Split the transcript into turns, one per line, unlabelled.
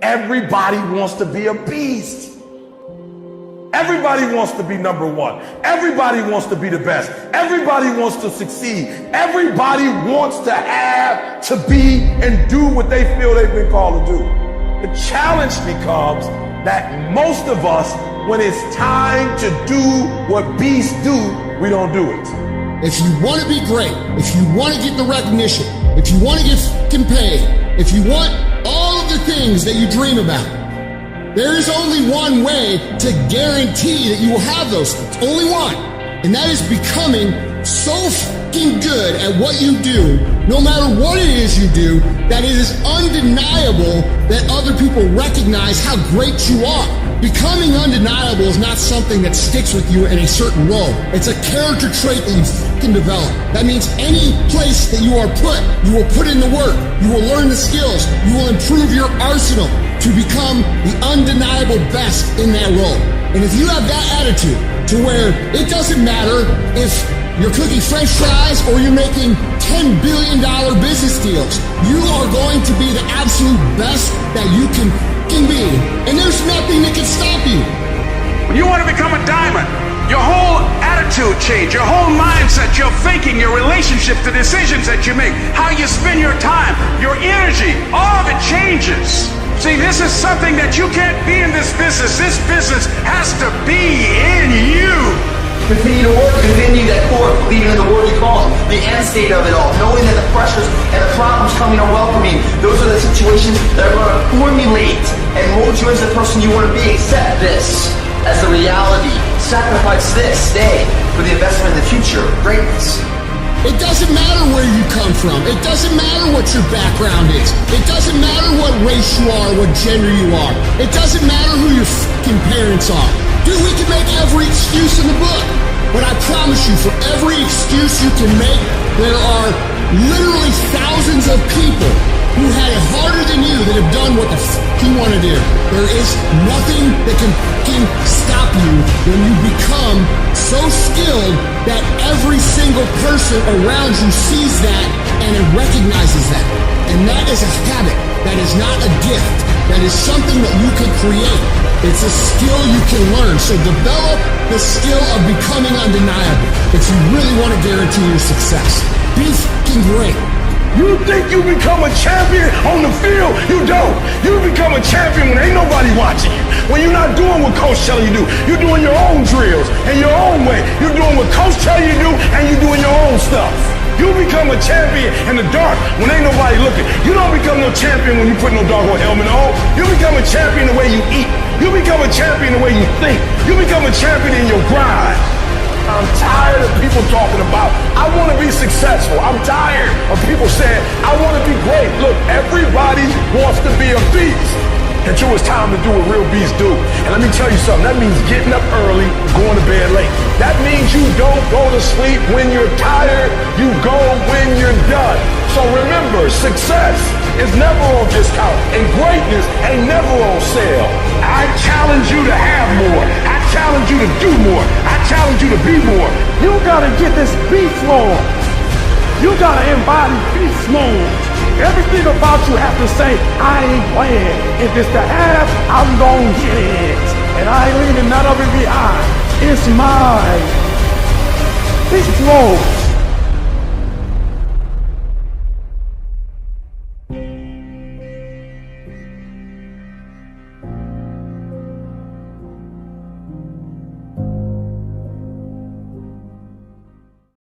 everybody wants to be a beast. Everybody wants to be number one. Everybody wants to be the best. Everybody wants to succeed. Everybody wants to have, to be, and do what they feel they've been called to do. The challenge becomes that most of us, when it's time to do what beasts do, we don't do it.
If you want to be great, if you want to get the recognition, if you want to get fucking paid, if you want all of the things that you dream about, there is only one way to guarantee that you will have those things. Only one. And that is becoming so fucking good at what you do, no matter what it is you do, that it is undeniable that other people recognize how great you are. Becoming undeniable is not something that sticks with you in a certain role. It's a character trait that you fucking develop. That means any place that you are put, you will put in the work, you will learn the skills, you will improve your arsenal to become the undeniable best in that role. And if you have that attitude to where it doesn't matter if you're cooking French fries or you're making $10 billion business deals, you are going to be the absolute best that you can be. And there's nothing that can stop you.
When you want to become a diamond, your whole attitude change, your whole mindset, your thinking, your relationship, the decisions that you make, how you spend your time, your energy, all of it changes. See, this is something that you can't be in this business. This business has to be in you.
Continue to work within you, that core, believing in the word you call, the end state of it all, knowing that the pressures and the problems coming are welcoming. Those are the situations that are going to formulate and mold you as the person you want to be. Accept this as the reality. Sacrifice this, stay for the investment in the future, greatness.
It doesn't matter where you come from. It doesn't matter what your background is. It doesn't matter what race you are, what gender you are. It doesn't matter who your fucking parents are. Dude, we can make every excuse in the book. But I promise you, for every excuse you can make, there are literally thousands of people who had it harder than you that have done what the fuck you want to do. There is nothing that can fucking stop you when you become so skilled that every single person around you sees that and it recognizes that. And that is a habit. That is not a gift. That is something that you can create. It's a skill you can learn. So develop the skill of becoming undeniable if you really want to guarantee your success. Be fucking great.
You think you become a champion on the field? You don't. You become a champion when ain't nobody watching you. When you're not doing what coach telling you to do. You're doing your own drills in your own way. You're doing what coach telling you to do, and you're doing your own stuff. You become a champion in the dark when ain't nobody looking. You don't become no champion when you put no doggone helmet on. You become a champion the way you eat. You become a champion the way you think. You become a champion in your grind. I'm tired of people talking about, I want to be successful. I'm tired of people saying, I want to be great. Look, everybody wants to be a beast until it's time to do what real beasts do. And let me tell you something, that means getting up early, going to bed late. That means you don't go to sleep when you're tired, you go when you're done. So remember, success is never on discount, and greatness ain't never on sale. I challenge you to have more. I challenge you to do more. I challenge you to be more. You gotta get this beast mode. You gotta embody beast mode. Everything about you have to say, I ain't playing. If it's to have, I'm gonna get it. And I ain't leaving none of it behind. It's mine. Beast mode.